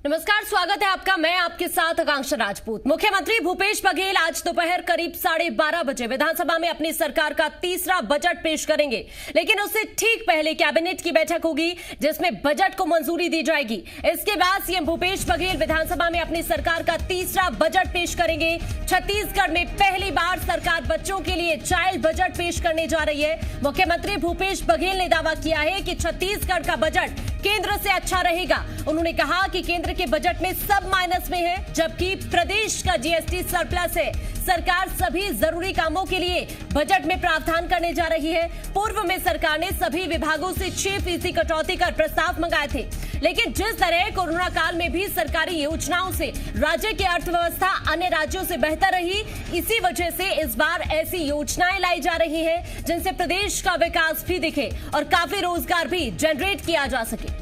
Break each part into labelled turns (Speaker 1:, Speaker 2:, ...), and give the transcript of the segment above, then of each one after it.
Speaker 1: नमस्कार, स्वागत है आपका। मैं आपके साथ आकांक्षा राजपूत। मुख्यमंत्री भूपेश बघेल आज दोपहर करीब 12:30 बजे विधानसभा में अपनी सरकार का तीसरा बजट पेश करेंगे, लेकिन उससे ठीक पहले कैबिनेट की बैठक होगी जिसमें बजट को मंजूरी दी जाएगी। इसके बाद सीएम भूपेश बघेल विधानसभा में अपनी सरकार का तीसरा बजट पेश करेंगे। छत्तीसगढ़ में पहली बार सरकार बच्चों के लिए चाइल्ड बजट पेश करने जा रही है। मुख्यमंत्री भूपेश बघेल ने दावा किया है कि छत्तीसगढ़ का बजट केंद्र से अच्छा रहेगा। उन्होंने कहा कि केंद्र के बजट में सब माइनस में है, जबकि प्रदेश का जीएसटी सरप्लस है। सरकार सभी जरूरी कामों के लिए बजट में प्रावधान करने जा रही है। पूर्व में सरकार ने सभी विभागों से 6% कटौती कर प्रस्ताव मंगाए थे, लेकिन जिस तरह कोरोना काल में भी सरकारी योजनाओं से राज्य की अर्थव्यवस्था अन्य राज्यों से बेहतर रही, इसी वजह से इस बार ऐसी योजनाएं लाई जा रही हैं जिनसे प्रदेश का विकास भी दिखे और काफी रोजगार भी जनरेट किया जा सके।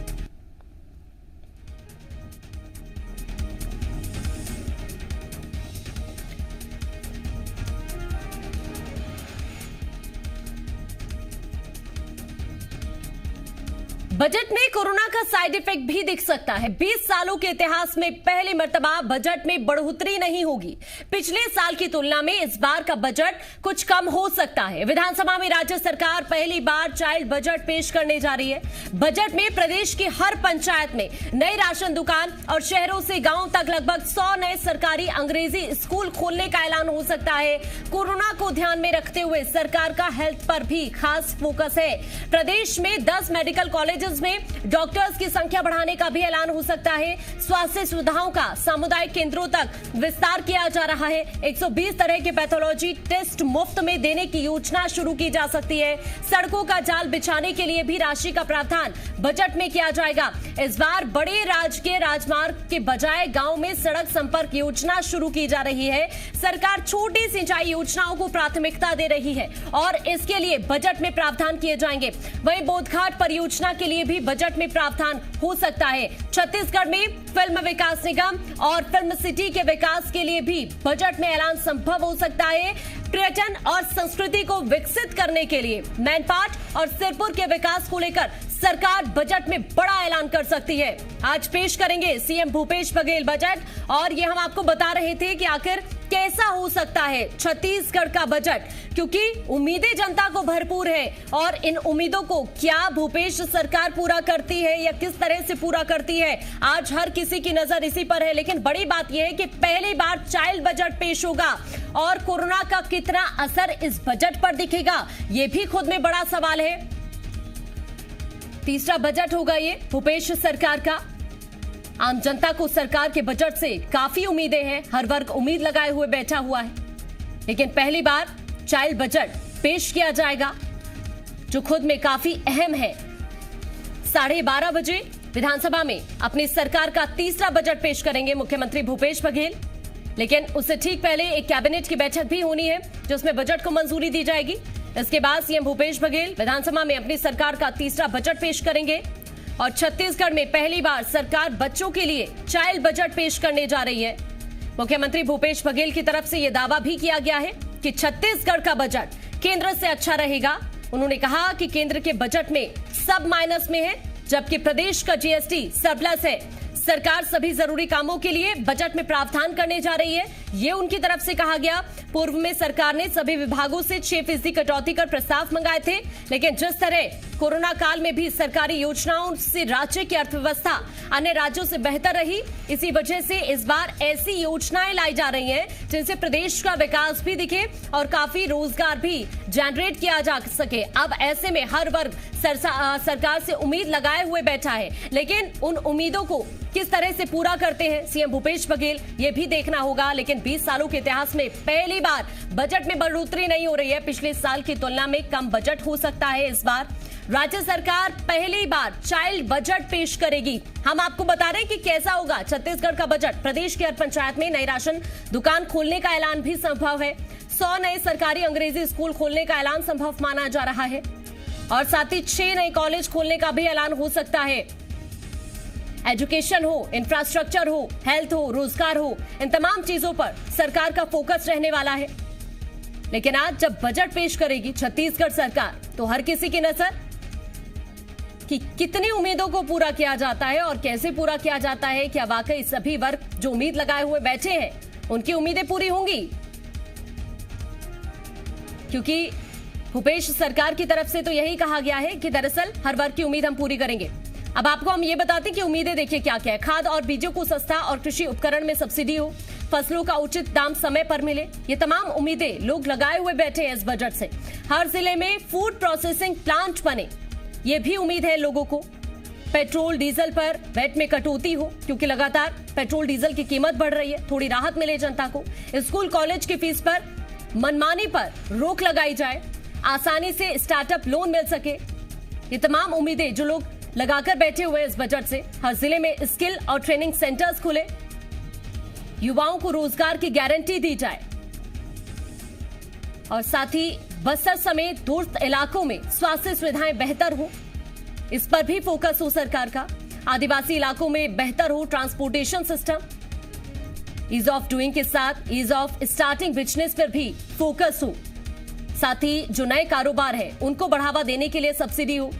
Speaker 1: बजट में कोरोना का साइड इफेक्ट भी दिख सकता है। 20 सालों के इतिहास में पहली मर्तबा बजट में बढ़ोतरी नहीं होगी। पिछले साल की तुलना में इस बार का बजट कुछ कम हो सकता है। विधानसभा में राज्य सरकार पहली बार चाइल्ड बजट पेश करने जा रही है। बजट में प्रदेश की हर पंचायत में नई राशन दुकान और शहरों से गांव तक लगभग 100 नए सरकारी अंग्रेजी स्कूल खोलने का ऐलान हो सकता है। कोरोना को ध्यान में रखते हुए सरकार का हेल्थ पर भी खास फोकस है। प्रदेश में 10 मेडिकल कॉलेज में डॉक्टर्स की संख्या बढ़ाने का भी ऐलान हो सकता है। स्वास्थ्य सुविधाओं का सामुदायिक केंद्रों तक विस्तार किया जा रहा है। 120 तरह के पैथोलॉजी टेस्ट मुफ्त में देने की योजना शुरू की जा सकती है। सड़कों का जाल बिछाने के लिए भी राशि का प्रावधान बजट में किया जाएगा। इस बार बड़े राजकीय राजमार्ग के बजाय गांव में सड़क संपर्क योजना शुरू की जा रही है। सरकार छोटी सिंचाई योजनाओं को प्राथमिकता दे रही है और इसके लिए बजट में प्रावधान किए जाएंगे। वहीं बोधघाट परियोजना के लिए भी बजट में प्रावधान हो सकता है। छत्तीसगढ़ में फिल्म विकास निगम और फिल्म सिटी के विकास के लिए भी बजट में ऐलान संभव हो सकता है। पर्यटन और संस्कृति को विकसित करने के लिए मैनपाट और सिरपुर के विकास को लेकर सरकार बजट में बड़ा ऐलान कर सकती है। आज पेश करेंगे सीएम भूपेश बघेल बजट, और ये हम आपको बता रहे थे कि आखिर कैसा हो सकता है छत्तीसगढ़ का बजट, क्योंकि उम्मीदें जनता को भरपूर है और इन उम्मीदों को क्या भूपेश सरकार पूरा करती है या किस तरह से पूरा करती है, आज हर किसी की नजर इसी पर है। लेकिन बड़ी बात यह है कि पहली बार चाइल्ड बजट पेश होगा और कोरोना का कितना असर इस बजट पर दिखेगा, यह भी खुद में बड़ा सवाल है। तीसरा बजट होगा ये भूपेश सरकार का। आम जनता को सरकार के बजट से काफी उम्मीदें हैं। हर वर्ग उम्मीद लगाए हुए बैठा हुआ है, लेकिन पहली बार चाइल्ड बजट पेश किया जाएगा जो खुद में काफी अहम है। 12:30 बजे विधानसभा में अपनी सरकार का तीसरा बजट पेश करेंगे मुख्यमंत्री भूपेश बघेल, लेकिन उससे ठीक पहले एक कैबिनेट की बैठक भी होनी है जिसमें बजट को मंजूरी दी जाएगी। इसके बाद सीएम भूपेश बघेल विधानसभा में अपनी सरकार का तीसरा बजट पेश करेंगे और छत्तीसगढ़ में पहली बार सरकार बच्चों के लिए चाइल्ड बजट पेश करने जा रही है। मुख्यमंत्री भूपेश बघेल की तरफ से यह दावा भी किया गया है कि छत्तीसगढ़ का बजट केंद्र से अच्छा रहेगा। उन्होंने कहा कि केंद्र के बजट में सब माइनस में है, जबकि प्रदेश का जीएसटी सरप्लस है। सरकार सभी जरूरी कामों के लिए बजट में प्रावधान करने जा रही है, ये उनकी तरफ से कहा गया। पूर्व में सरकार ने सभी विभागों से 6% कटौती कर प्रस्ताव मंगाए थे, लेकिन जिस तरह कोरोना काल में भी सरकारी योजनाओं से राज्य की अर्थव्यवस्था अन्य राज्यों से बेहतर रही, इसी वजह से इस बार ऐसी योजनाएं लाई जा रही हैं जिनसे प्रदेश का विकास भी दिखे और काफी रोजगार भी जनरेट किया जा सके। अब ऐसे में हर वर्ग सरकार से उम्मीद लगाए हुए बैठा है, लेकिन उन उम्मीदों को किस तरह से पूरा करते हैं सीएम भूपेश बघेल, ये भी देखना होगा। लेकिन 20 सालों के इतिहास में पहली बार बजट में बढ़ोतरी नहीं हो रही है। पिछले साल की तुलना में कम बजट हो सकता है। इस बार राज्य सरकार पहली बार चाइल्ड बजट पेश करेगी। हम आपको बता रहे हैं कि कैसा होगा छत्तीसगढ़ का बजट। प्रदेश की हर पंचायत में नई राशन दुकान खोलने का ऐलान भी संभव है। 100 नए सरकारी अंग्रेजी स्कूल खोलने का ऐलान संभव माना जा रहा है और साथ ही 6 नए कॉलेज खोलने का भी ऐलान हो सकता है। एजुकेशन हो, इंफ्रास्ट्रक्चर हो, हेल्थ हो, रोजगार हो, इन तमाम चीजों पर सरकार का फोकस रहने वाला है। लेकिन आज जब बजट पेश करेगी छत्तीसगढ़ सरकार, तो हर किसी की नजर कि कितनी उम्मीदों को पूरा किया जाता है और कैसे पूरा किया जाता है। क्या वाकई सभी वर्ग जो उम्मीद लगाए हुए बैठे हैं उनकी उम्मीदें पूरी होंगी? क्योंकि भूपेश सरकार की तरफ से तो यही कहा गया है कि दरअसल हर वर्ग की उम्मीद हम पूरी करेंगे। अब आपको हम ये बताते हैं कि उम्मीदें देखिए क्या क्या है। खाद और बीजों को सस्ता और कृषि उपकरण में सब्सिडी हो, फसलों का उचित दाम समय पर मिले, ये तमाम उम्मीदें लोग लगाए हुए बैठे हैं इस बजट से। हर जिले में फूड प्रोसेसिंग प्लांट बने, ये भी उम्मीद है लोगों को। पेट्रोल डीजल पर वैट में कटौती हो, क्योंकि लगातार पेट्रोल डीजल की कीमत बढ़ रही है, थोड़ी राहत मिले जनता को। स्कूल कॉलेज की फीस पर मनमानी पर रोक लगाई जाए, आसानी से स्टार्टअप लोन मिल सके, ये तमाम उम्मीदें जो लोग लगाकर बैठे हुए इस बजट से। हर जिले में स्किल और ट्रेनिंग सेंटर्स खुले, युवाओं को रोजगार की गारंटी दी जाए और साथ ही बस्तर समेत दूरस्थ इलाकों में स्वास्थ्य सुविधाएं बेहतर हो, इस पर भी फोकस हो सरकार का। आदिवासी इलाकों में बेहतर हो transportation system, ease of doing के साथ ईज ऑफ स्टार्टिंग बिजनेस पर भी फोकस हो, साथ ही जो नए कारोबार है उनको बढ़ावा देने के लिए सब्सिडी हो।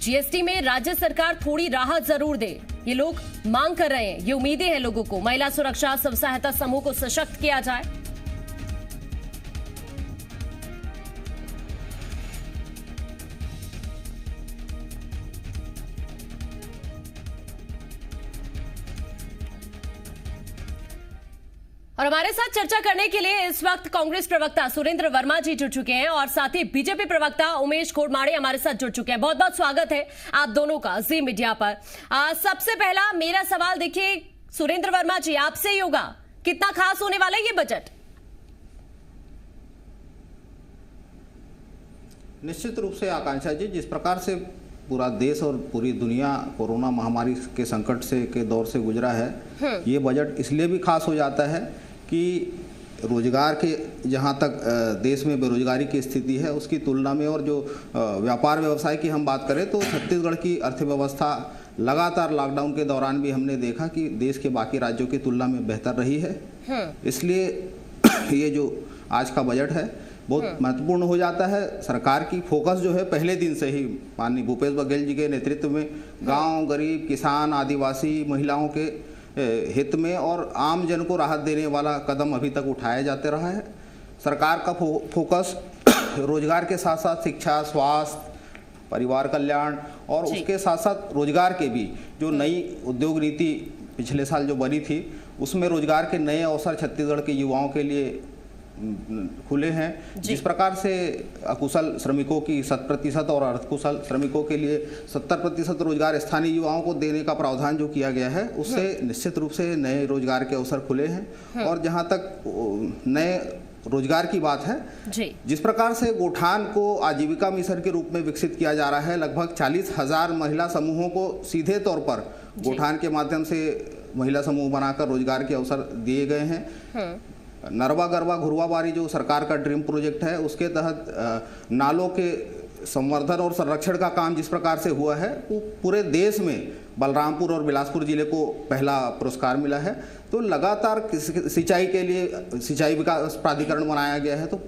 Speaker 1: जीएसटी में राज्य सरकार थोड़ी राहत जरूर दे, ये लोग मांग कर रहे हैं, ये उम्मीदें हैं लोगों को। महिला सुरक्षा, स्व सहायता समूह को सशक्त किया जाए। और हमारे साथ चर्चा करने के लिए इस वक्त कांग्रेस प्रवक्ता सुरेंद्र वर्मा जी जुड़ चुके हैं और साथ ही बीजेपी प्रवक्ता उमेश घोड़माड़े हमारे साथ जुड़ चुके हैं। बहुत बहुत स्वागत है आप दोनों का जी मीडिया पर। सबसे पहला मेरा सवाल देखिए सुरेंद्र वर्मा जी आपसे ही होगा, कितना खास होने वाला है ये बजट?
Speaker 2: निश्चित रूप से आकांक्षा जी, जिस प्रकार से पूरा देश और पूरी दुनिया कोरोना महामारी के संकट से के दौर से गुजरा है, ये बजट इसलिए भी खास हो जाता है कि रोजगार के जहाँ तक देश में बेरोजगारी की स्थिति है उसकी तुलना में, और जो व्यापार व्यवसाय की हम बात करें तो छत्तीसगढ़ की अर्थव्यवस्था लगातार लॉकडाउन के दौरान भी हमने देखा कि देश के बाकी राज्यों की तुलना में बेहतर रही है। इसलिए ये जो आज का बजट है बहुत महत्वपूर्ण हो जाता है। सरकार की फोकस जो है पहले दिन से ही माननीय भूपेश बघेल जी के नेतृत्व में गांव, गरीब, किसान, आदिवासी, महिलाओं के हित में और आम जन को राहत देने वाला कदम अभी तक उठाया जाते रहा है। सरकार का फोकस रोजगार के साथ साथ शिक्षा, स्वास्थ्य, परिवार कल्याण और उसके साथ साथ रोजगार के भी जो नई उद्योग नीति पिछले साल जो बनी थी उसमें रोजगार के नए अवसर छत्तीसगढ़ के युवाओं के लिए खुले हैं। जिस प्रकार से अकुशल श्रमिकों की 100% और अर्धकुशल श्रमिकों के लिए 70% रोजगार स्थानीय युवाओं को देने का प्रावधान जो किया गया है उससे निश्चित रूप से नए रोजगार के अवसर खुले हैं। और जहां तक नए रोजगार की बात है, जिस प्रकार से गोठान को आजीविका मिशन के रूप में विकसित किया जा रहा है, लगभग 40,000 महिला समूहों को सीधे तौर पर गोठान के माध्यम से महिला समूह बनाकर रोजगार के अवसर दिए गए हैं। नरवा गरवा घुरवाबारी जो सरकार का ड्रीम प्रोजेक्ट है उसके तहत नालों के संवर्धन और संरक्षण का काम जिस प्रकार से हुआ है वो पूरे देश में बलरामपुर और बिलासपुर जिले को पहला पुरस्कार मिला है। तो लगातार सिंचाई के लिए सिंचाई विकास प्राधिकरण बनाया गया है। तो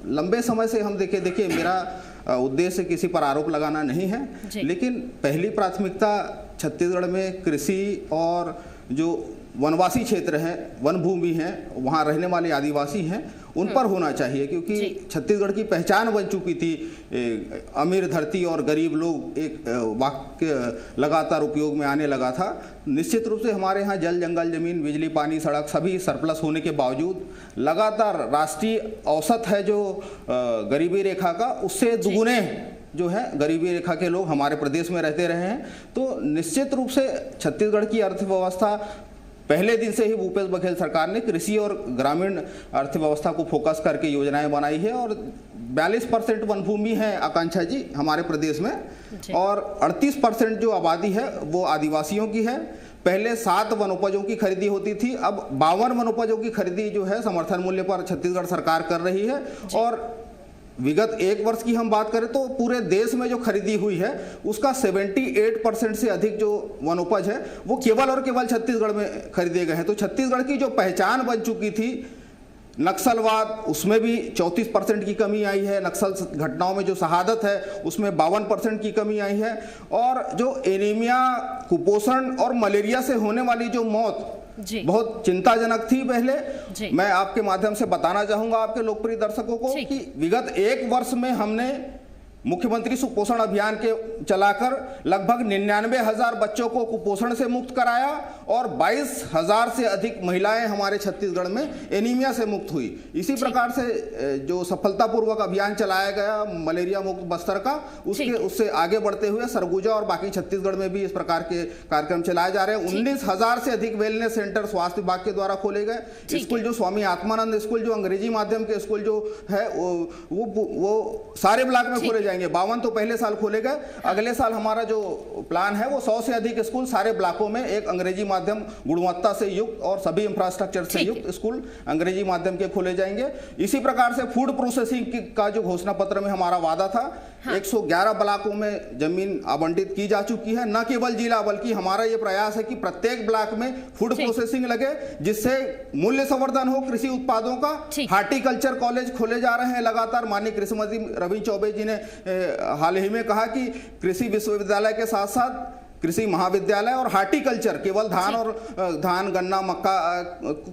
Speaker 2: लंबे समय से हम देखिए मेरा उद्देश्य किसी पर आरोप लगाना नहीं है, लेकिन पहली प्राथमिकता छत्तीसगढ़ में कृषि और जो वनवासी क्षेत्र हैं, वन भूमि हैं, वहाँ रहने वाले आदिवासी हैं, उन पर होना चाहिए, क्योंकि छत्तीसगढ़ की पहचान बन चुकी थी अमीर धरती और गरीब लोग, एक वाक्य लगातार उपयोग में आने लगा था। निश्चित रूप से हमारे यहाँ जल, जंगल, जमीन, बिजली, पानी, सड़क सभी सरप्लस होने के बावजूद लगातार राष्ट्रीय औसत है जो गरीबी रेखा का, उससे दुगुने जो है गरीबी रेखा के लोग हमारे प्रदेश में रहते रहे हैं। तो निश्चित रूप से छत्तीसगढ़ की अर्थव्यवस्था पहले दिन से ही भूपेश बघेल सरकार ने कृषि और ग्रामीण अर्थव्यवस्था को फोकस करके योजनाएं बनाई है। और 42% वन भूमि है आकांक्षा जी हमारे प्रदेश में, और 38% जो आबादी है वो आदिवासियों की है। पहले 7 वनोपजों की खरीदी होती थी, अब 52 वनोपजों की खरीदी जो है समर्थन मूल्य पर छत्तीसगढ़ सरकार कर रही है। और विगत 1 वर्ष की हम बात करें तो पूरे देश में जो खरीदी हुई है उसका 78% से अधिक जो वनोपज है वो केवल और केवल छत्तीसगढ़ में खरीदे गए हैं। तो छत्तीसगढ़ की जो पहचान बन चुकी थी नक्सलवाद, उसमें भी 34% की कमी आई है। नक्सल घटनाओं में जो शहादत है उसमें 52% की कमी आई है। और जो एनीमिया, कुपोषण और मलेरिया से होने वाली जो मौत बहुत चिंताजनक थी पहले। मैं आपके माध्यम से बताना चाहूंगा आपके लोकप्रिय दर्शकों को कि विगत 1 वर्ष में हमने मुख्यमंत्री सुपोषण अभियान के चलाकर लगभग 99,000 बच्चों को कुपोषण से मुक्त कराया और 22,000 से अधिक महिलाएं हमारे छत्तीसगढ़ में एनीमिया से मुक्त हुई। इसी प्रकार से जो सफलतापूर्वक अभियान चलाया गया मलेरिया मुक्त बस्तर का, उससे आगे बढ़ते हुए सरगुजा और बाकी छत्तीसगढ़ में भी इस प्रकार के कार्यक्रम चलाए जा रहे हैं। 19,000 से अधिक वेलनेस सेंटर स्वास्थ्य विभाग के द्वारा खोले गए। स्कूल जो स्वामी आत्मानंद स्कूल जो अंग्रेजी माध्यम के स्कूल जो है वो सारे ब्लॉक में खोले जाएंगे। 52 तो पहले साल खोले गए। अगले साल हमारा जो प्लान है वो 100 से अधिक स्कूल सारे ब्लॉकों में एक अंग्रेजी माध्यम गुणवत्ता से युक्त और सभी इंफ्रास्ट्रक्चर से युक्त स्कूल अंग्रेजी माध्यम के खोले जाएंगे। इसी प्रकार से फूड प्रोसेसिंग का जो घोषणा पत्र में हमारा वादा था, 111 ब्लॉकों में जमीन आवंटित की जा चुकी है। न केवल जिला बल्कि हमारा ये प्रयास है कि प्रत्येक ब्लॉक में फूड प्रोसेसिंग लगे, जिससे मूल्य संवर्धन हो कृषि उत्पादों का। हार्टिकल्चर कॉलेज खोले जा रहे हैं लगातार। माननीय कृषि मंत्री रविंद्र चौबे जी ने हाल ही में कहा कि कृषि विश्वविद्यालय के साथ साथ कृषि महाविद्यालय और हार्टिकल्चर केवल धान गन्ना मक्का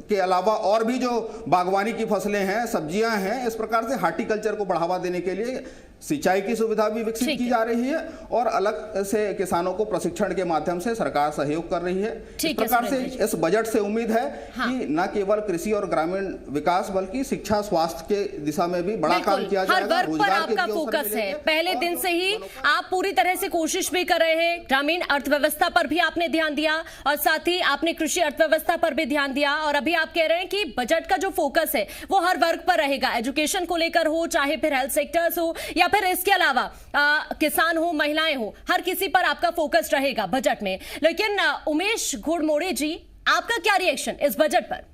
Speaker 2: के अलावा और भी जो बागवानी की फसलें हैं, सब्जियां हैं, इस प्रकार से हार्टिकल्चर को बढ़ावा देने के लिए सिंचाई की सुविधा भी विकसित की जा रही है और अलग से किसानों को प्रशिक्षण के माध्यम से सरकार सहयोग कर रही है। इस प्रकार से इस बजट से उम्मीद है कि न केवल कृषि और ग्रामीण विकास बल्कि शिक्षा, स्वास्थ्य के दिशा में भी बड़ा काम किया जाएगा।
Speaker 1: हर वर्ग पर आपका फोकस है। पहले दिन से ही आप पूरी तरह से कोशिश भी कर रहे हैं। ग्रामीण अर्थव्यवस्था पर भी आपने ध्यान दिया और साथ ही आपने कृषि अर्थव्यवस्था पर भी ध्यान दिया। और अभी आप कह रहे हैं कि बजट का जो फोकस है वो हर वर्ग पर रहेगा, एजुकेशन को लेकर हो, चाहे फिर हेल्थ सेक्टर्स हो या फिर इसके अलावा किसान हो, महिलाएं हो, हर किसी पर आपका फोकस रहेगा बजट में। लेकिन उमेश घोड़मोड़े जी, आपका क्या रिएक्शन इस बजट पर?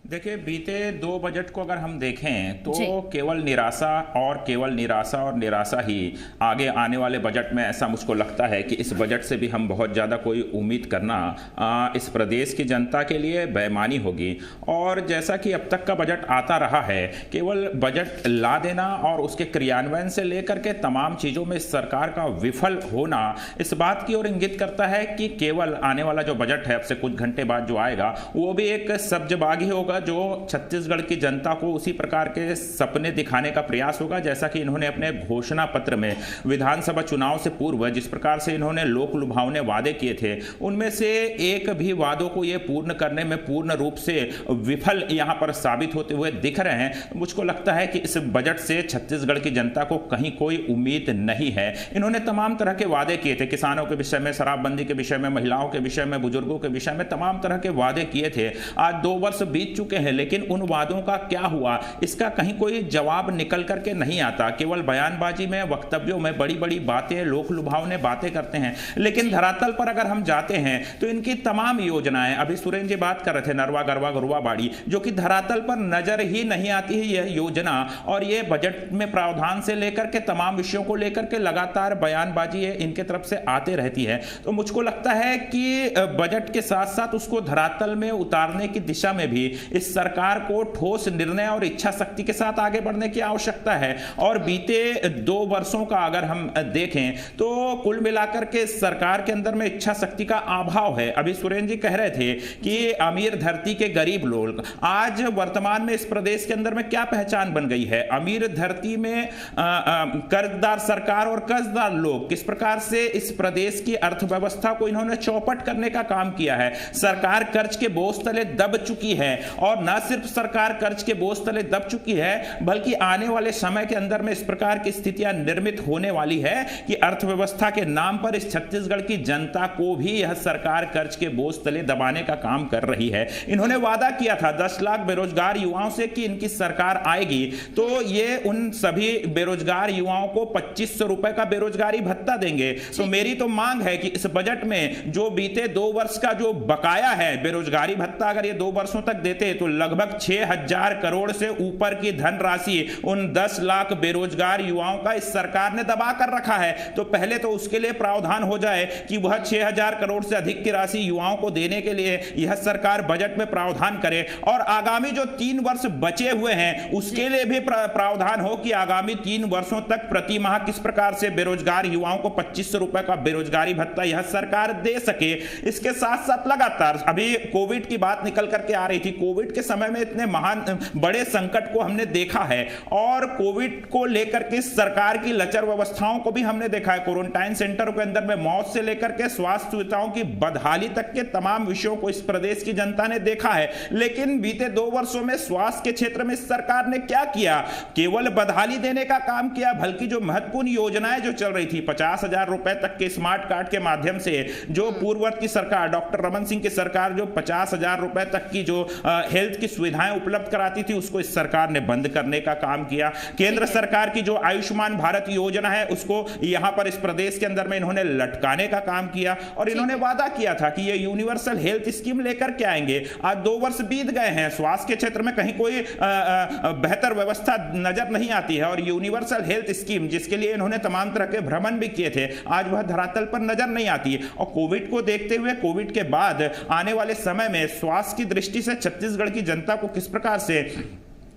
Speaker 3: देखिए, बीते 2 बजट को अगर हम देखें तो केवल निराशा और निराशा ही आगे आने वाले बजट में। ऐसा मुझको लगता है कि इस बजट से भी हम बहुत ज़्यादा कोई उम्मीद करना इस प्रदेश की जनता के लिए बेईमानी होगी। और जैसा कि अब तक का बजट आता रहा है, केवल बजट ला देना और उसके क्रियान्वयन से लेकर के तमाम चीज़ों में सरकार का विफल होना इस बात की ओर इंगित करता है कि केवल आने वाला जो बजट है अब से कुछ घंटे बाद जो आएगा वो भी एक सब्जबागी होगा, जो छत्तीसगढ़ की जनता को उसी प्रकार के सपने दिखाने का प्रयास होगा जैसा कि इन्होंने अपने घोषणा पत्र में विधानसभा चुनाव से पूर्व जिस प्रकार से इन्होंने लोक लुभावने वादे किए थे, उनमें से एक भी वादों को ये पूर्ण करने में पूर्ण रूप से विफल यहां पर साबित होते हुए दिख रहे हैं। मुझको लगता है कि इस बजट से छत्तीसगढ़ की जनता को कहीं कोई उम्मीद नहीं है। इन्होंने तमाम तरह के वादे किए थे, किसानों के विषय में, शराबबंदी के विषय में, महिलाओं के विषय में, बुजुर्गों के विषय में, तमाम तरह के वादे किए थे। आज 2 वर्ष बीत चुके हैं, लेकिन उन वादों का क्या हुआ इसका कहीं कोई जवाब निकल करके नहीं आता। केवल बयानबाजी में, वक्तव्यों में बड़ी बड़ी बातें, लोक लुभावने बातें करते हैं, लेकिन धरातल पर अगर हम जाते हैं तो इनकी तमाम योजनाएं, अभी सुरेंद्र जी बात कर रहे थे नरवा गरवा गुरुवा बाड़ी, जो कि धरातल पर नजर ही नहीं आती है यह योजना। और यह बजट में प्रावधान से लेकर के तमाम विषयों को लेकर के लगातार बयानबाजी है इनके तरफ से आते रहती है। तो मुझको लगता है कि बजट के साथ साथ उसको धरातल में उतारने की दिशा में भी इस सरकार को ठोस निर्णय और इच्छा शक्ति के साथ आगे बढ़ने की आवश्यकता है। और बीते 2 वर्षों का अगर हम देखें तो कुल मिलाकर के सरकार के अंदर में इच्छा शक्ति का अभाव है। अभी सुरेंद्र जी कह रहे थे कि अमीर धरती के गरीब लोग, आज वर्तमान में इस प्रदेश के अंदर में क्या पहचान बन गई है? अमीर धरती में कर्जदार सरकार और कर्जदार लोग, किस प्रकार से इस प्रदेश की अर्थव्यवस्था को इन्होंने चौपट करने का काम किया है। सरकार कर्ज के बोझ तले दब चुकी है और न सिर्फ सरकार कर्ज के बोझ तले दब चुकी है बल्कि आने वाले समय के अंदर में इस प्रकार की स्थितियां निर्मित होने वाली है कि अर्थव्यवस्था के नाम पर इस छत्तीसगढ़ की जनता को भी यह सरकार कर्ज के बोझ तले दबाने का काम कर रही है। इन्होंने वादा किया था 10 लाख बेरोजगार युवाओं से कि इनकी सरकार आएगी तो ये उन सभी बेरोजगार युवाओं को 2500 रुपए का बेरोजगारी भत्ता देंगे। तो मेरी तो मांग है कि इस बजट में जो बीते 2 वर्ष का जो बकाया है बेरोजगारी भत्ता, अगर ये 2 वर्षों तक देते तो लगभग 6,000 करोड़ से ऊपर की धनराशि उन 10 लाख बेरोजगार युवाओं का इस सरकार ने दबा कर रखा है। तो पहले तो उसके लिए प्रावधान हो जाए कि वह 6,000 करोड़ से अधिक की राशि युवाओं को देने के लिए यह सरकार बजट में प्रावधान करे, और आगामी जो 3 वर्ष बचे हुए हैं उसके लिए भी प्रावधान हो कि आगामी 3 वर्षों तक प्रति माह किस प्रकार से बेरोजगार युवाओं को 2500 रुपए का बेरोजगारी भत्ता यह सरकार दे सके। इसके साथ साथ लगातार अभी कोविड की बात निकल करके आ रही थी, कोविड के समय में इतने महान बड़े संकट को हमने देखा है, और कोविड को लेकर के सरकार की लचर व्यवस्थाओं को भी हमने देखा है। क्वारंटाइन सेंटरों के अंदर में मौत से लेकर के स्वास्थ्य सुविधाओं की बदहाली तक के तमाम विषयों को इस प्रदेश की जनता ने देखा है। लेकिन बीते 2 वर्षों में स्वास्थ्य के क्षेत्र में सरकार ने क्या किया? केवल बदहाली देने का काम किया, बल्कि जो महत्वपूर्ण योजनाएं जो चल रही थी, 50,000 रुपए तक के स्मार्ट कार्ड के माध्यम से जो पूर्ववर्ती सरकार डॉक्टर रमन सिंह की सरकार जो 50,000 रुपए तक की जो हेल्थ की सुविधाएं उपलब्ध कराती थी, उसको इस सरकार ने बंद करने का काम किया। केंद्र सरकार की जो आयुष्मान भारत योजना है उसको यहां पर इस प्रदेश के अंदर में इन्होंने लटकाने का काम किया, और इन्होंने वादा किया था कि ये यूनिवर्सल हेल्थ स्कीम लेकर के आएंगे। आज 2 वर्ष बीत गए हैं, स्वास्थ्य के क्षेत्र में कहीं कोई बेहतर व्यवस्था नजर नहीं आती है, और यूनिवर्सल हेल्थ स्कीम जिसके लिए इन्होंने तमाम तरह के भ्रमण भी किए थे, आज वह धरातल पर नजर नहीं आती है। और कोविड को देखते हुए, कोविड के बाद आने वाले समय में स्वास्थ्य की दृष्टि से छत्तीसगढ़ की जनता को किस प्रकार से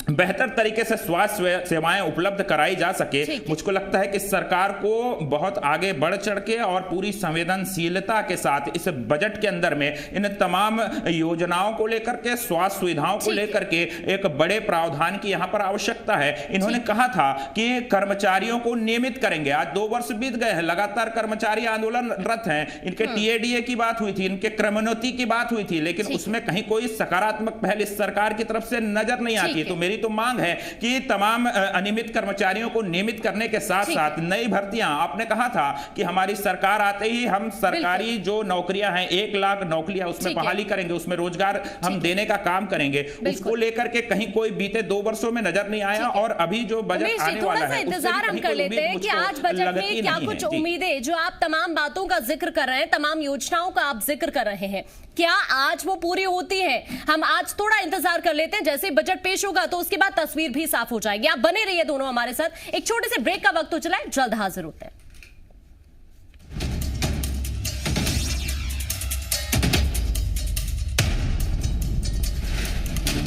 Speaker 3: बेहतर तरीके से स्वास्थ्य सेवाएं उपलब्ध कराई जा सके, मुझको लगता है कि सरकार को बहुत आगे बढ़ चढ़ के और पूरी संवेदनशीलता के साथ इस बजट के अंदर में इन तमाम योजनाओं को लेकर के, स्वास्थ्य सुविधाओं को लेकर के एक बड़े प्रावधान की यहां पर आवश्यकता है। इन्होंने कहा था कि कर्मचारियों को नियमित करेंगे। आज 2 वर्ष बीत गए हैं, लगातार कर्मचारी आंदोलनरत हैं। इनके टीएडीए की बात हुई थी, इनके क्रमोन्नति की बात हुई थी, लेकिन उसमें कहीं कोई सकारात्मक पहल इस सरकार की तरफ से नजर नहीं आती है। तो मेरी तो मांग है कि तमाम अनियमित कर्मचारियों को नियमित करने के साथ साथ नई भर्तियां, आपने कहा था कि हमारी सरकार आते ही हम सरकारी जो नौकरियां हैं 1 लाख नौकरियां उसमें बहाली करेंगे, उसमें रोजगार हम देने का काम करेंगे। उसको लेकर के कहीं कोई बीते 2 वर्षों में नजर नहीं आया, और अभी जो बजट आने वाला है
Speaker 1: इंतजार हम कर लेते हैं कि आज बजट में क्या कुछ उम्मीदें, जो आप तमाम बातों का जिक्र कर रहे हैं, तमाम योजनाओं का आप जिक्र कर रहे हैं, क्या आज वो पूरी होती है? हम आज थोड़ा इंतजार कर लेते हैं, जैसे बजट पेश होगा तो उसके बाद तस्वीर भी साफ हो जाएगी। आप बने रहिए दोनों हमारे साथ। एक छोटे से ब्रेक का वक्त हो चला है, जल्द हाजिर होते हैं।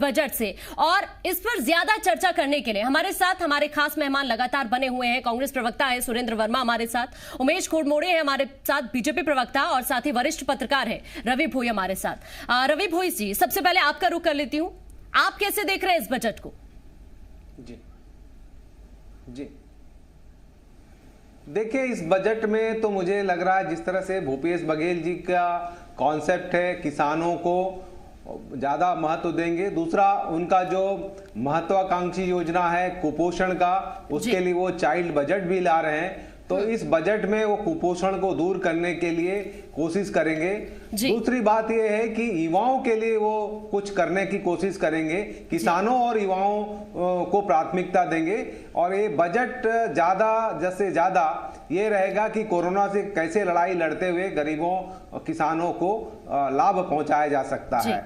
Speaker 1: बजट से और इस पर ज्यादा चर्चा करने के लिए हमारे साथ हमारे खास मेहमान लगातार बने हुए हैं। कांग्रेस प्रवक्ता है सुरेंद्र वर्मा हमारे साथ, उमेश घोड़मोड़े हैं हमारे साथ, बीजेपी प्रवक्ता, और साथ ही वरिष्ठ पत्रकार है रवि भोई हमारे साथ। रवि भोई जी, सबसे पहले आपका रुख कर लेती हूं, आप कैसे देख रहे हैं इस बजट को?
Speaker 4: जी देखिए, इस बजट में तो मुझे लग रहा है जिस तरह से भूपेश बघेल जी का कॉन्सेप्ट है, किसानों को ज़्यादा महत्व देंगे। दूसरा, उनका जो महत्वाकांक्षी योजना है कुपोषण का, उसके लिए वो चाइल्ड बजट भी ला रहे हैं। तो इस बजट में वो कुपोषण को दूर करने के लिए कोशिश करेंगे। दूसरी बात ये है कि युवाओं के लिए वो कुछ करने की कोशिश करेंगे, किसानों और युवाओं को प्राथमिकता देंगे। और ये बजट ज़्यादा से ज़्यादा ये रहेगा कि कोरोना से कैसे लड़ाई लड़ते हुए गरीबों और किसानों को लाभ पहुंचाया जा सकता है,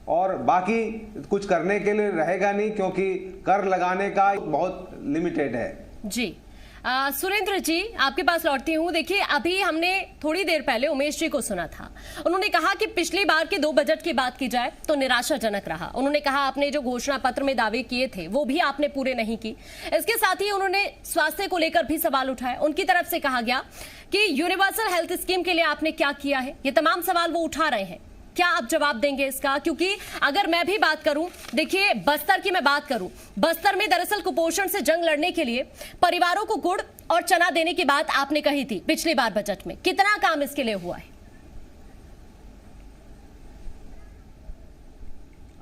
Speaker 4: और बाकी कुछ करने के लिए रहेगा नहीं, क्योंकि कर लगाने का बहुत लिमिटेड है।
Speaker 1: जी सुरेंद्र जी, आपके पास लौटती हूँ। देखिए, अभी हमने थोड़ी देर पहले उमेश जी को सुना था, उन्होंने कहा कि पिछली बार के 2 बजट की बात की जाए तो निराशाजनक रहा। उन्होंने कहा आपने जो घोषणा पत्र में दावे किए थे वो भी आपने पूरे नहीं की। इसके साथ ही उन्होंने स्वास्थ्य को लेकर भी सवाल उठाए। उनकी तरफ से कहा गया कि यूनिवर्सल हेल्थ स्कीम के लिए आपने क्या किया है, ये तमाम सवाल वो उठा रहे हैं। क्या आप जवाब देंगे इसका? क्योंकि अगर मैं भी बात करूं, देखिए बस्तर की मैं बात करूं, बस्तर में दरअसल कुपोषण से जंग लड़ने के लिए परिवारों को गुड़ और चना देने की बात आपने कही थी पिछली बार बजट में। कितना काम इसके लिए हुआ है?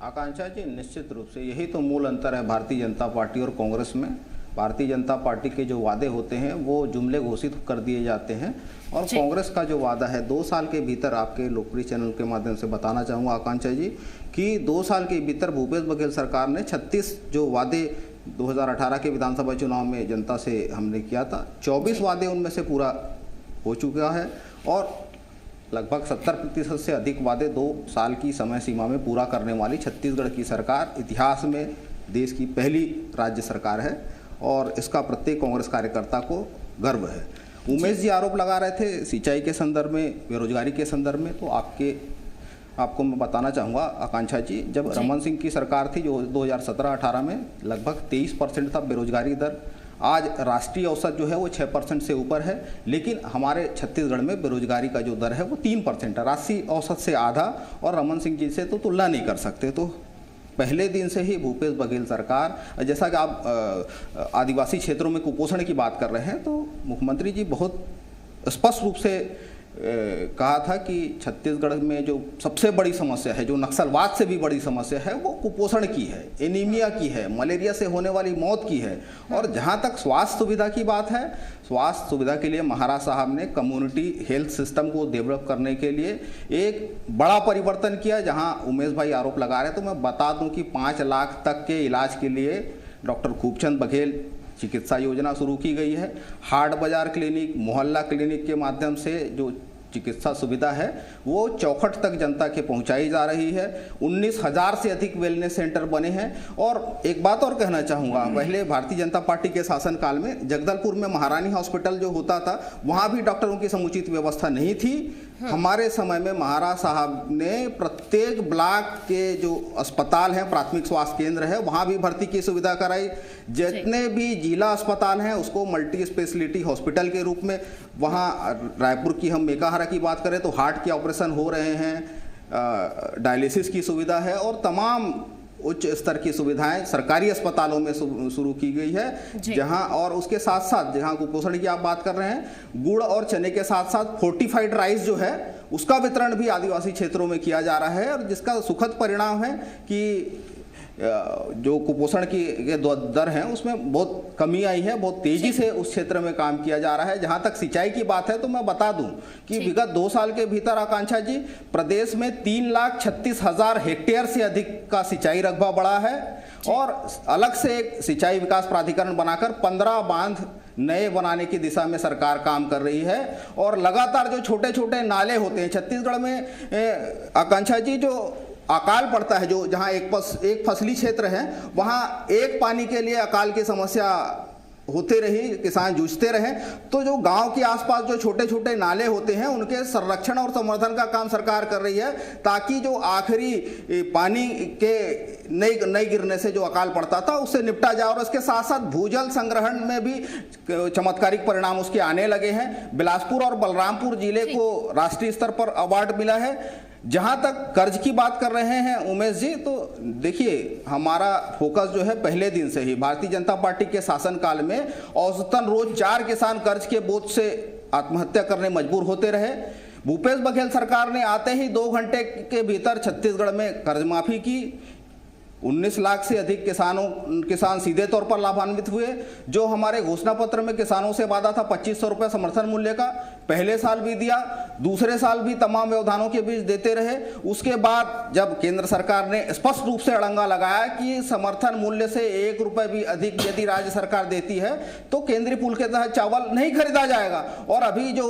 Speaker 2: आकांक्षा जी, निश्चित रूप से यही तो मूल अंतर है भारतीय जनता पार्टी और कांग्रेस में। भारतीय जनता पार्टी के जो वादे होते हैं वो जुमले घोषित कर दिए जाते हैं, और कांग्रेस का जो वादा है 2 साल के भीतर, आपके लोकप्रिय चैनल के माध्यम से बताना चाहूँगा आकांक्षा जी कि 2 साल के भीतर भूपेश बघेल सरकार ने 36 जो वादे 2018 के विधानसभा चुनाव में जनता से हमने किया था, 24 वादे उनमें से पूरा हो चुका है। और लगभग 70% से अधिक वादे 2 साल की समय सीमा में पूरा करने वाली छत्तीसगढ़ की सरकार इतिहास में देश की पहली राज्य सरकार है और इसका प्रत्येक कांग्रेस कार्यकर्ता को गर्व है। उमेश जी आरोप लगा रहे थे सिंचाई के संदर्भ में, बेरोजगारी के संदर्भ में, तो आपको मैं बताना चाहूँगा आकांक्षा जी, जब रमन सिंह की सरकार थी जो 2017-18 में लगभग 23% था बेरोजगारी दर। आज राष्ट्रीय औसत जो है वो 6% से ऊपर है, लेकिन हमारे छत्तीसगढ़ में बेरोजगारी का जो दर है वो 3% है, राष्ट्रीय औसत से आधा, और रमन सिंह जी से तो तुलना नहीं कर सकते। तो पहले दिन से ही भूपेश बघेल सरकार, जैसा कि आप आदिवासी क्षेत्रों में कुपोषण की बात कर रहे हैं, तो मुख्यमंत्री जी बहुत स्पष्ट रूप से कहा था कि छत्तीसगढ़ में जो सबसे बड़ी समस्या है, जो नक्सलवाद से भी बड़ी समस्या है, वो कुपोषण की है, एनीमिया की है, मलेरिया से होने वाली मौत की है। और जहाँ तक स्वास्थ्य सुविधा की बात है, स्वास्थ्य सुविधा के लिए महाराज साहब ने कम्युनिटी हेल्थ सिस्टम को डेवलप करने के लिए एक बड़ा परिवर्तन किया। जहाँ उमेश भाई आरोप लगा रहे हैं, तो मैं बता दूं कि 5 लाख तक के इलाज के लिए डॉक्टर खूबचंद बघेल चिकित्सा योजना शुरू की गई है। हाट बाजार क्लिनिक, मोहल्ला क्लिनिक के माध्यम से जो चिकित्सा सुविधा है वो चौखट तक जनता के पहुंचाई जा रही है। 19,000 से अधिक वेलनेस सेंटर बने हैं। और एक बात और कहना चाहूँगा, पहले भारतीय जनता पार्टी के शासनकाल में जगदलपुर में महारानी हॉस्पिटल जो होता था, वहाँ भी डॉक्टरों की समुचित व्यवस्था नहीं थी। हमारे समय में महाराज साहब ने प्रत्येक ब्लॉक के जो अस्पताल हैं, प्राथमिक स्वास्थ्य केंद्र है, वहाँ भी भर्ती की सुविधा कराई। जितने भी जिला अस्पताल हैं उसको मल्टी स्पेशलिटी हॉस्पिटल के रूप में, वहाँ रायपुर की हम मेकाहारा की बात करें तो हार्ट के ऑपरेशन हो रहे हैं, डायलिसिस की सुविधा है, और तमाम उच्च स्तर की सुविधाएं सरकारी अस्पतालों में शुरू की गई है। जहां, और उसके साथ साथ जहां कुपोषण की आप बात कर रहे हैं, गुड़ और चने के साथ साथ फोर्टिफाइड राइस जो है उसका वितरण भी आदिवासी क्षेत्रों में किया जा रहा है, और जिसका सुखद परिणाम है कि जो कुपोषण की दर है उसमें बहुत कमी आई है। बहुत तेजी से उस क्षेत्र में काम किया जा रहा है। जहां तक सिंचाई की बात है तो मैं बता दूं कि विगत 2 साल के भीतर आकांक्षा जी, प्रदेश में 3,36,000 हेक्टेयर से अधिक का सिंचाई रकबा बढ़ा है, और अलग से एक सिंचाई विकास प्राधिकरण बनाकर 15 बांध नए बनाने की दिशा में सरकार काम कर रही है। और लगातार जो छोटे छोटे नाले होते हैं छत्तीसगढ़ में आकांक्षा जी, जो अकाल पड़ता है, जो जहाँ एक फसली क्षेत्र है वहाँ एक पानी के लिए अकाल की समस्या होते रही, किसान जूझते रहे, तो जो गांव के आसपास जो छोटे छोटे नाले होते हैं उनके संरक्षण और संवर्धन का काम सरकार कर रही है, ताकि जो आखिरी पानी के नई गिरने से जो अकाल पड़ता था उससे निपटा जाए। और इसके साथ साथ भूजल संग्रहण में भी चमत्कारिक परिणाम उसके आने लगे हैं। बिलासपुर और बलरामपुर जिले को राष्ट्रीय स्तर पर अवार्ड मिला है। जहां तक कर्ज की बात कर रहे हैं उमेश जी, तो देखिए हमारा फोकस जो है पहले दिन से ही भारतीय जनता पार्टी के शासनकाल में औसतन रोज 4 किसान कर्ज के बोझ से आत्महत्या करने मजबूर होते रहे। भूपेश बघेल सरकार ने आते ही 2 घंटे के भीतर छत्तीसगढ़ में कर्ज माफी की। 19 लाख से अधिक किसान सीधे तौर पर लाभान्वित हुए। जो हमारे घोषणा पत्र में किसानों से वादा था 2500 रुपये समर्थन मूल्य का, पहले साल भी दिया, दूसरे साल भी तमाम व्यवधानों के बीच देते रहे। उसके बाद जब केंद्र सरकार ने स्पष्ट रूप से अड़ंगा लगाया कि समर्थन मूल्य से 1 रुपये भी अधिक यदि राज्य सरकार देती है तो केंद्रीय पूल के तहत चावल नहीं खरीदा जाएगा। और अभी जो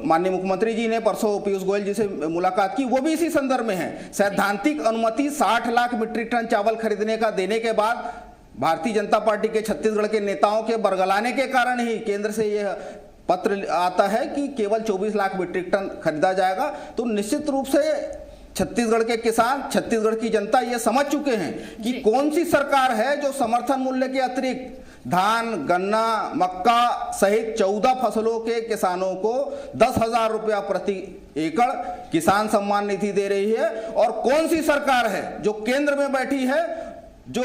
Speaker 2: माननीय मुख्यमंत्री जी ने परसों पीयूष गोयल जी से मुलाकात की, वो भी इसी संदर्भ में है। सैद्धांतिक अनुमति 60 लाख मीट्रिक टन चावल खरीदने का देने के बाद भारतीय जनता पार्टी के छत्तीसगढ़ के नेताओं के बरगलाने के कारण ही केंद्र से यह पत्र आता है कि केवल 24 लाख मीट्रिक टन खरीदा जाएगा। तो निश्चित रूप से छत्तीसगढ़ के किसान, छत्तीसगढ़ की जनता ये समझ चुके हैं कि कौन सी सरकार है जो समर्थन मूल्य के अतिरिक्त धान, गन्ना, मक्का सहित 14 फसलों के किसानों को 10,000 रुपया प्रति एकड़ किसान सम्मान निधि दे रही है। और कौन सी सरकार है जो केंद्र में बैठी है, जो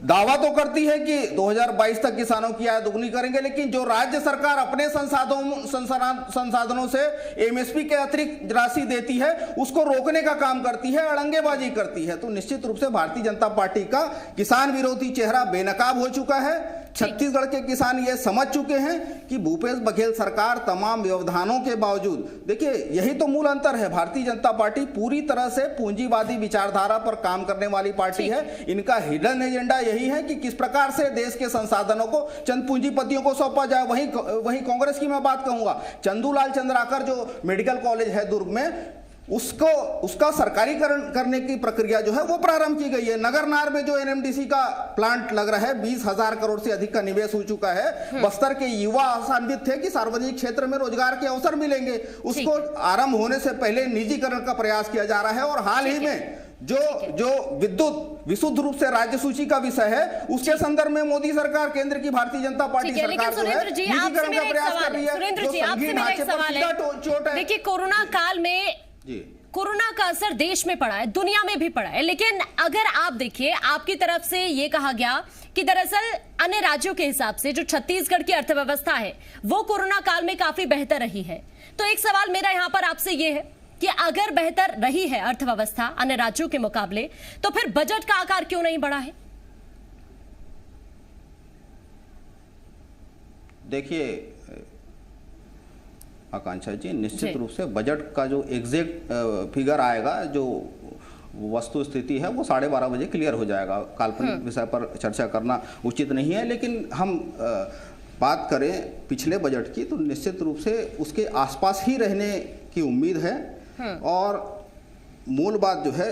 Speaker 2: दावा तो करती है कि 2022 तक किसानों की आय दुगनी करेंगे, लेकिन जो राज्य सरकार अपने संसाधनों से एमएसपी के अतिरिक्त राशि देती है उसको रोकने का काम करती है, अड़ंगेबाजी करती है। तो निश्चित रूप से भारतीय जनता पार्टी का किसान विरोधी चेहरा बेनकाब हो चुका है। छत्तीसगढ़ के किसान ये समझ चुके हैं कि भूपेश बघेल सरकार तमाम व्यवधानों के बावजूद, देखिए यही तो मूल अंतर है, भारतीय जनता पार्टी पूरी तरह से पूंजीवादी विचारधारा पर काम करने वाली पार्टी है। इनका हिडन एजेंडा यही है कि किस प्रकार से देश के संसाधनों को चंद पूंजीपतियों को सौंपा जाए। वहीं कांग्रेस की मैं बात कहूंगा, चंदूलाल चंद्राकर जो मेडिकल कॉलेज है दुर्ग में, उसका सरकारीकरण करने की प्रक्रिया जो है वो प्रारंभ की गई है। नगरनार में जो एनएमडीसी का प्लांट लग रहा है 20,000 करोड़ से अधिक का निवेश हो चुका है। बस्तर के युवा आशान्वित थे कि सार्वजनिक क्षेत्र में रोजगार के अवसर मिलेंगे, उसको आरंभ होने से पहले निजीकरण का प्रयास किया जा रहा है। और हाल ही में जो विद्युत विशुद्ध रूप से राज्य सूची का विषय है, उसके संदर्भ में मोदी सरकार, केंद्र की भारतीय जनता पार्टी सरकार जो है निजीकरण का प्रयास कर रही है।
Speaker 1: सुरेंद्र जी, आपसे मेरा एक सवाल है, देखिए कोरोना काल में कोरोना का असर देश में पड़ा है, दुनिया में भी पड़ा है, लेकिन अगर आप देखिए, आपकी तरफ से ये कहा गया कि दरअसल अन्य राज्यों के हिसाब से जो छत्तीसगढ़ की अर्थव्यवस्था है वो कोरोना काल में काफी बेहतर रही है। तो एक सवाल मेरा यहां पर आपसे ये है कि अगर बेहतर रही है अर्थव्यवस्था अन्य राज्यों के मुकाबले, तो फिर बजट का आकार क्यों नहीं बढ़ा है?
Speaker 2: देखिए आकांक्षा जी, निश्चित रूप से बजट का जो एग्जैक्ट फिगर आएगा, जो वस्तु स्थिति है, वो 12:30 बजे क्लियर हो जाएगा। काल्पनिक विषय पर चर्चा करना उचित नहीं है, लेकिन हम बात करें पिछले बजट की तो निश्चित रूप से उसके आसपास ही रहने की उम्मीद है। और मूल बात जो है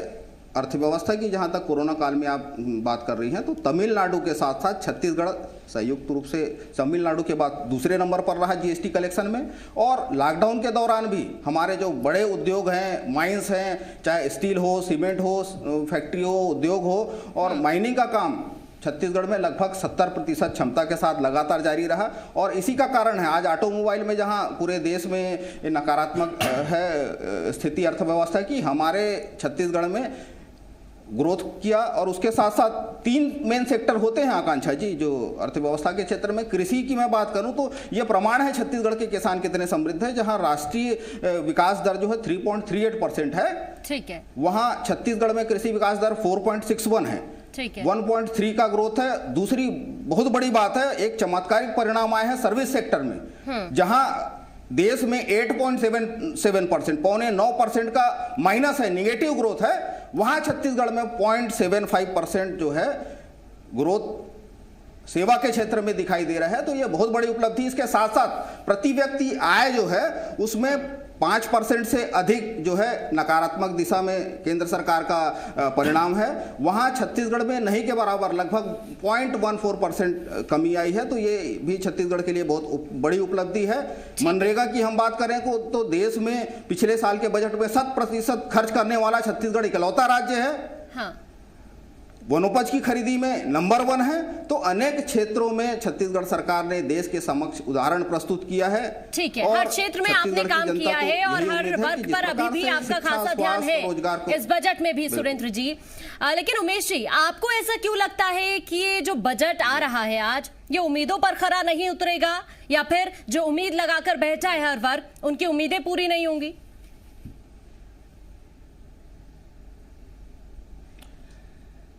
Speaker 2: अर्थव्यवस्था की, जहां तक कोरोना काल में आप बात कर रही हैं, तो तमिलनाडु के साथ साथ छत्तीसगढ़ संयुक्त रूप से तमिलनाडु के बाद दूसरे नंबर पर रहा जीएसटी कलेक्शन में। और लॉकडाउन के दौरान भी हमारे जो बड़े उद्योग हैं, माइंस हैं, चाहे स्टील हो, सीमेंट हो, फैक्ट्री हो, उद्योग हो, और माइनिंग का काम छत्तीसगढ़ में लगभग 70% क्षमता के साथ लगातार जारी रहा। और इसी का कारण है आज ऑटोमोबाइल में, जहां पूरे देश में नकारात्मक है स्थिति अर्थव्यवस्था की, हमारे छत्तीसगढ़ में ग्रोथ किया। और उसके साथ साथ 3 मेन सेक्टर होते हैं आकांक्षा जी जो अर्थव्यवस्था के क्षेत्र में। कृषि की मैं बात करूं तो यह प्रमाण है छत्तीसगढ़ के किसान कितने समृद्ध है। जहां राष्ट्रीय विकास दर जो है 3.38% है, ठीक है, वहां छत्तीसगढ़ में कृषि विकास दर 4.61 है, 1.3 का ग्रोथ है। दूसरी बहुत बड़ी बात है, एक चमत्कारिक परिणाम आया है सर्विस सेक्टर में, जहां देश में 8.77%, 8.9% का माइनस है, निगेटिव ग्रोथ है, वहां छत्तीसगढ़ में 0.75% जो है ग्रोथ सेवा के क्षेत्र में दिखाई दे रहा है। तो यह बहुत बड़ी उपलब्धि। इसके साथ साथ प्रति व्यक्ति आय जो है उसमें 5% से अधिक जो है नकारात्मक दिशा में केंद्र सरकार का परिणाम है, वहां छत्तीसगढ़ में नहीं के बराबर लगभग 0.14% कमी आई है। तो ये भी छत्तीसगढ़ के लिए बहुत बड़ी उपलब्धि है। मनरेगा की हम बात करें तो देश में पिछले साल के बजट में 100% खर्च करने वाला छत्तीसगढ़ इकलौता राज्य है। हाँ। वनोपज की खरीदी में नंबर 1 है। तो अनेक क्षेत्रों में छत्तीसगढ़ सरकार ने देश के समक्ष उदाहरण प्रस्तुत किया है।
Speaker 1: ठीक है, हर क्षेत्र में आपने काम किया है और हर वर्ग पर अभी भी आपका खासा ध्यान है इस बजट में भी, सुरेंद्र जी। लेकिन उमेश जी, आपको ऐसा क्यों लगता है कि ये जो बजट आ रहा है आज, ये उम्मीदों पर खरा नहीं उतरेगा, या फिर जो उम्मीद लगाकर बैठा है हर वर्ग, उनकी उम्मीदें पूरी नहीं होंगी?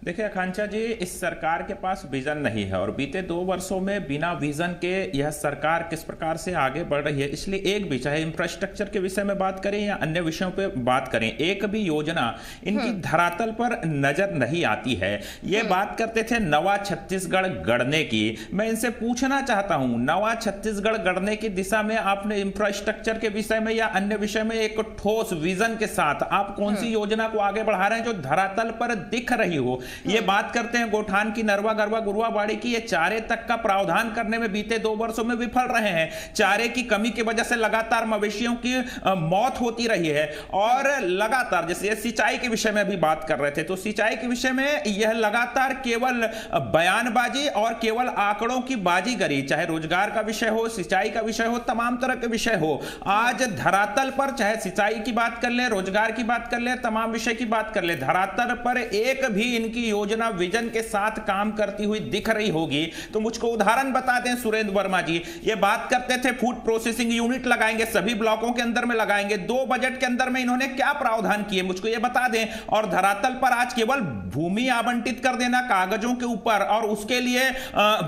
Speaker 3: देखिए आकांक्षा जी, इस सरकार के पास विजन नहीं है और बीते 2 वर्षों में बिना विजन के यह सरकार किस प्रकार से आगे बढ़ रही है। इसलिए एक भी, चाहे इंफ्रास्ट्रक्चर के विषय में बात करें या अन्य विषयों पे बात करें, एक भी योजना इनकी धरातल पर नजर नहीं आती है। ये बात करते थे नवा छत्तीसगढ़ गढ़ने की। मैं इनसे पूछना चाहता हूं, नवा छत्तीसगढ़ गढ़ने की दिशा में आपने इंफ्रास्ट्रक्चर के विषय में या अन्य विषय में एक ठोस विजन के साथ आप कौन सी योजना को आगे बढ़ा रहे हैं जो धरातल पर दिख रही हो? ये बात करते हैं गोठान की, नरवा गरवा गुरुआ बाड़ी की, ये चारे तक का प्रावधान करने में बीते 2 वर्षों में विफल रहे हैं। चारे की कमी की वजह से लगातार मवेशियों की मौत होती रही है और लगातार, जैसे सिंचाई के विषय में भी बात कर रहे थे, तो सिंचाई के विषय में यह लगातार केवल बयानबाजी और केवल आंकड़ों की बाजीगरी, चाहे रोजगार का विषय हो, सिंचाई का विषय हो, तमाम तरह के विषय हो, आज धरातल पर, चाहे सिंचाई की बात कर ले, रोजगार की बात कर ले, तमाम विषय की बात कर ले, धरातल पर एक भी इनकी की योजना विजन के साथ काम करती हुई दिख रही होगी। तो मुझको उदाहरण बताते हैं सुरेंद्र वर्मा जी, ये बात करते थे फूड प्रोसेसिंग यूनिट लगाएंगे, सभी ब्लॉकों के अंदर में लगाएंगे। 2 बजट के अंदर में इन्होंने क्या प्रावधान किए मुझको ये बता दें। और धरातल पर आज केवल भूमि आवंटित कर देना कागजों के ऊपर और उसके लिए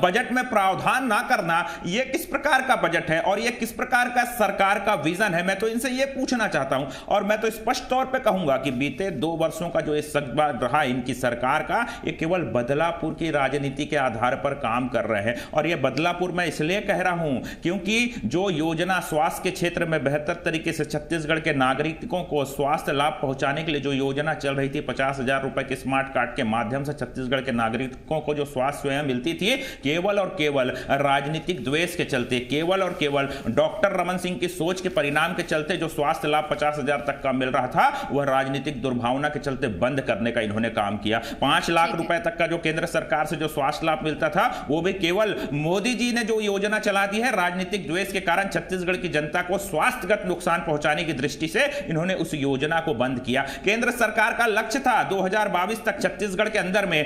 Speaker 3: बजट में प्रावधान ना करना, यह किस प्रकार का बजट है और यह किस प्रकार का सरकार का विजन है? मैं तो इनसे यह पूछना चाहता हूं। और मैं तो स्पष्ट तौर पे कहूंगा कि बीते 2 वर्षों का जो ये सगबा रहा इनकी सरकार का, ये केवल बदलापुर की राजनीति के आधार पर काम कर रहे हैं। और ये बदलापुर मैं इसलिए कह रहा हूं क्योंकि जो योजना स्वास्थ्य के क्षेत्र में बेहतर तरीके से छत्तीसगढ़ के नागरिकों को स्वास्थ्य लाभ पहुंचाने के लिए जो योजना चल रही थी, 50,000 रुपए के स्मार्ट कार्ड के माध्यम से छत्तीसगढ़ के नागरिकों को जो स्वास्थ्य सेवाएं मिलती थी, केवल और केवल राजनीतिक द्वेष के चलते, केवल और केवल डॉक्टर रमन सिंह की सोच के परिणाम के चलते जो स्वास्थ्य लाभ 50,000 तक का मिल रहा था, वह राजनीतिक दुर्भावना के चलते बंद करने का इन्होंने काम किया। 5 लाख रुपए तक का जो केंद्र सरकार से जो स्वास्थ्य लाभ मिलता था, वो भी केवल मोदी जी ने जो योजना चला दी है, राजनीतिक द्वेष के कारण छत्तीसगढ़ की जनता को स्वास्थ्यगत नुकसान पहुंचाने की दृष्टि से इन्होंने उस योजना को बंद किया। केंद्र सरकार का लक्ष्य था 2022 तक छत्तीसगढ़ के अंदर में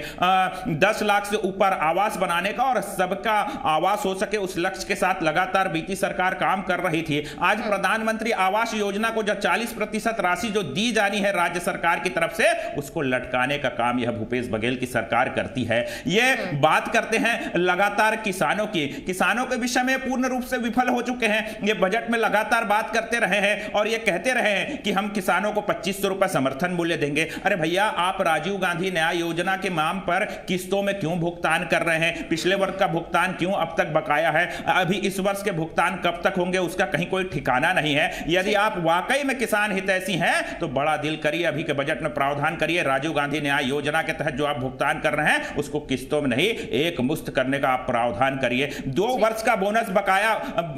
Speaker 3: 10 लाख से ऊपर आवास बनाने का और सबका आवास हो सके, उस लक्ष्य के साथ लगातार बीती सरकार काम कर रही थी। आज प्रधानमंत्री आवास योजना को जो 40% राशि जो दी जानी है राज्य सरकार की तरफ से, उसको लटकाने का काम यह भूपेश बघेल की सरकार करती है। यह बात करते हैं लगातार किसानों की, किसानों के विषय में पूर्ण रूप से विफल हो चुके हैं। ये बजट में लगातार बात करते रहे हैं और ये कहते रहे हैं कि हम किसानों को 2500 रुपए समर्थन मूल्य देंगे। अरे भैया, आप राजीव गांधी न्याय योजना के नाम पर किस्तों में क्यों भुगतान कर रहे हैं? पिछले वर्ष का भुगतान क्यों अब तक बकाया है? अभी इस वर्ष के भुगतान कब तक होंगे उसका कहीं कोई ठिकाना नहीं है। यदि आप वाकई में किसान हितैषी हैं तो बड़ा दिल करिए, अभी के बजट में प्रावधान करिए, राजीव गांधी न्याय योजना के तहत जो आप भुगतान कर रहे हैं उसको किस्तों में नहीं, एक मुश्त करने का आप प्रावधान करिए। 2 वर्ष का बोनस बकाया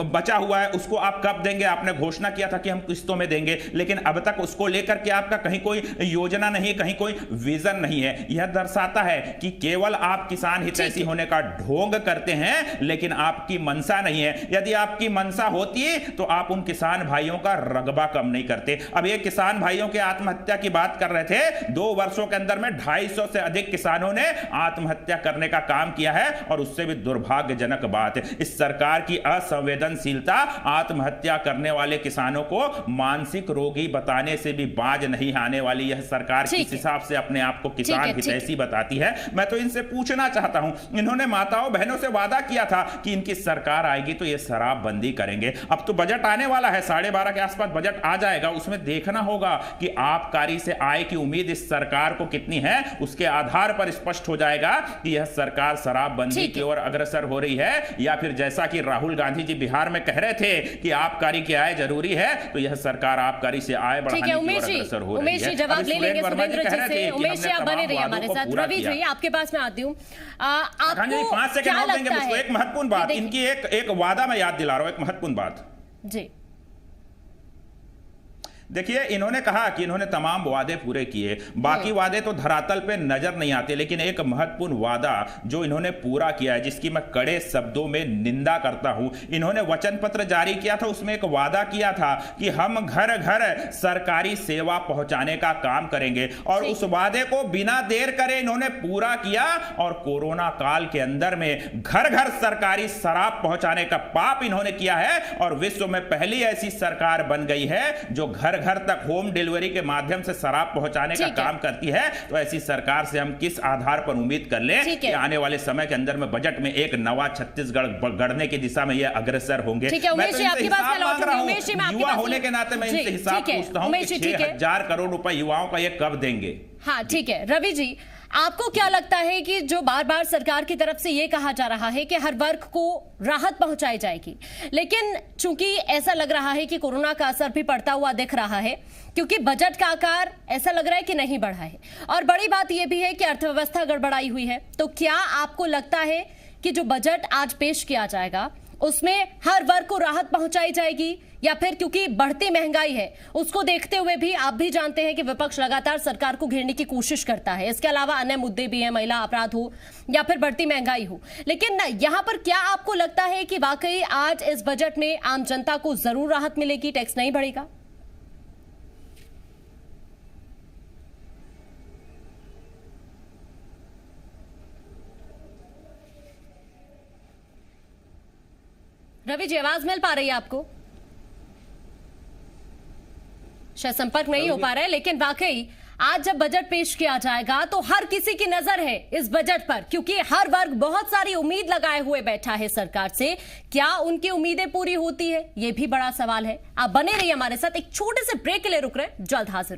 Speaker 3: बचा हुआ है, उसको आप कब देंगे? आपने घोषणा किया था कि हम किस्तों में देंगे, लेकिन अब तक उसको लेकर के आपका कहीं कोई योजना नहीं, कहीं कोई विजन नहीं है। यह दर्शाता है कि केवल आप किसान हितैषी होने का ढोंग करते हैं, लेकिन आपकी मंशा नहीं है। यदि आपकी मंशा होती तो आप उन किसान भाइयों का रगबा कम नहीं करते। अब ये किसान भाइयों के आत्महत्या की बात कर रहे थे, 2 वर्षों के अंदर में 250 से अधिक किसानों ने आत्महत्या करने का काम किया है और उससे भी दुर्भाग्यजनक बात है, इस सरकार की असंवेदनशीलता आत्महत्या करने वाले किसानों को मानसिक रोगी बताने से भी बाज नहीं आने वाली। यह सरकार किस हिसाब से अपने आप को किसान हितैषी बताती है? मैं तो इनसे पूछना चाहता हूं, इन्होंने माताओं बहनों से वादा किया था कि इनकी सरकार आएगी तो यह शराबबंदी करेंगे। अब तो बजट आने वाला है, 12:30 के आसपास बजट आ जाएगा, उसमें देखना होगा कि आबकारी से आय की उम्मीद इस सरकार को कितनी है। उसके आधार पर स्पष्ट हो जाएगा कि यह सरकार शराबबंदी की ओर अग्रसर हो रही है या फिर जैसा कि राहुल गांधी जी बिहार में कह रहे थे कि आबकारी की आय जरूरी है, तो यह सरकार आबकारी से आय बढ़ाने की ओर अग्रसर हो रही है।
Speaker 1: जवाब ले लेंगे सुरेंद्र जी से। उमेश जी, आप बने रहिए हमारे साथ। रवि जी, आपके पास मैं आती हूँ। आपको
Speaker 3: 5 सेकंड और देंगे मुझको। एक महत्वपूर्ण बात, इनकी एक वादा मैं याद दिला रहा हूं, एक महत्वपूर्ण बात
Speaker 1: जी।
Speaker 3: देखिए, इन्होंने कहा कि इन्होंने तमाम वादे पूरे किए, बाकी वादे तो धरातल पे नजर नहीं आते, लेकिन एक महत्वपूर्ण वादा जो इन्होंने पूरा किया है, जिसकी मैं कड़े शब्दों में निंदा करता हूं। इन्होंने वचन पत्र जारी किया था, उसमें एक वादा किया था कि हम घर घर सरकारी सेवा पहुंचाने का काम करेंगे और उस वादे को बिना देर करे इन्होंने पूरा किया और कोरोना काल के अंदर में घर घर सरकारी शराब पहुंचाने का पाप इन्होंने किया है और विश्व में पहली ऐसी सरकार बन गई है जो घर घर तक होम डिलीवरी के माध्यम से शराब पहुंचाने का काम करती है। तो ऐसी सरकार से हम किस आधार पर उम्मीद कर लें कि आने वाले समय के अंदर में बजट में एक नवा छत्तीसगढ़ गढ़ने की दिशा में ये अग्रसर होंगे? मैं तो इनसे हिसाब मांग रहा हूं, युवा होने के नाते मैं इनसे हिसाब पूछता हूं कि 6,000 करोड़ रुपए युवाओं का ये कब देंगे?
Speaker 1: हाँ, ठीक है। रवि जी, आपको क्या लगता है कि जो बार बार सरकार की तरफ से यह कहा जा रहा है कि हर वर्ग को राहत पहुंचाई जाएगी, लेकिन चूंकि ऐसा लग रहा है कि कोरोना का असर भी पड़ता हुआ दिख रहा है, क्योंकि बजट का आकार ऐसा लग रहा है कि नहीं बढ़ा है और बड़ी बात यह भी है कि अर्थव्यवस्था गड़बड़ाई हुई है, तो क्या आपको लगता है कि जो बजट आज पेश किया जाएगा उसमें हर वर्ग को राहत पहुंचाई जाएगी, या फिर क्योंकि बढ़ती महंगाई है उसको देखते हुए भी आप भी जानते हैं कि विपक्ष लगातार सरकार को घेरने की कोशिश करता है, इसके अलावा अन्य मुद्दे भी हैं, महिला अपराध हो या फिर बढ़ती महंगाई हो, लेकिन यहां पर क्या आपको लगता है कि वाकई आज इस बजट में आम जनता को जरूर राहत मिलेगी, टैक्स नहीं बढ़ेगा? रवि जी, आवाज मिल पा रही है आपको? शायद संपर्क नहीं हो पा रहा है, लेकिन वाकई आज जब बजट पेश किया जाएगा तो हर किसी की नजर है इस बजट पर, क्योंकि हर वर्ग बहुत सारी उम्मीद लगाए हुए बैठा है सरकार से। क्या उनकी उम्मीदें पूरी होती है, ये भी बड़ा सवाल है। आप बने रहिए हमारे साथ। एक छोटे से ब्रेक के लिए रुक रहे हैं, जल्द हाजिर।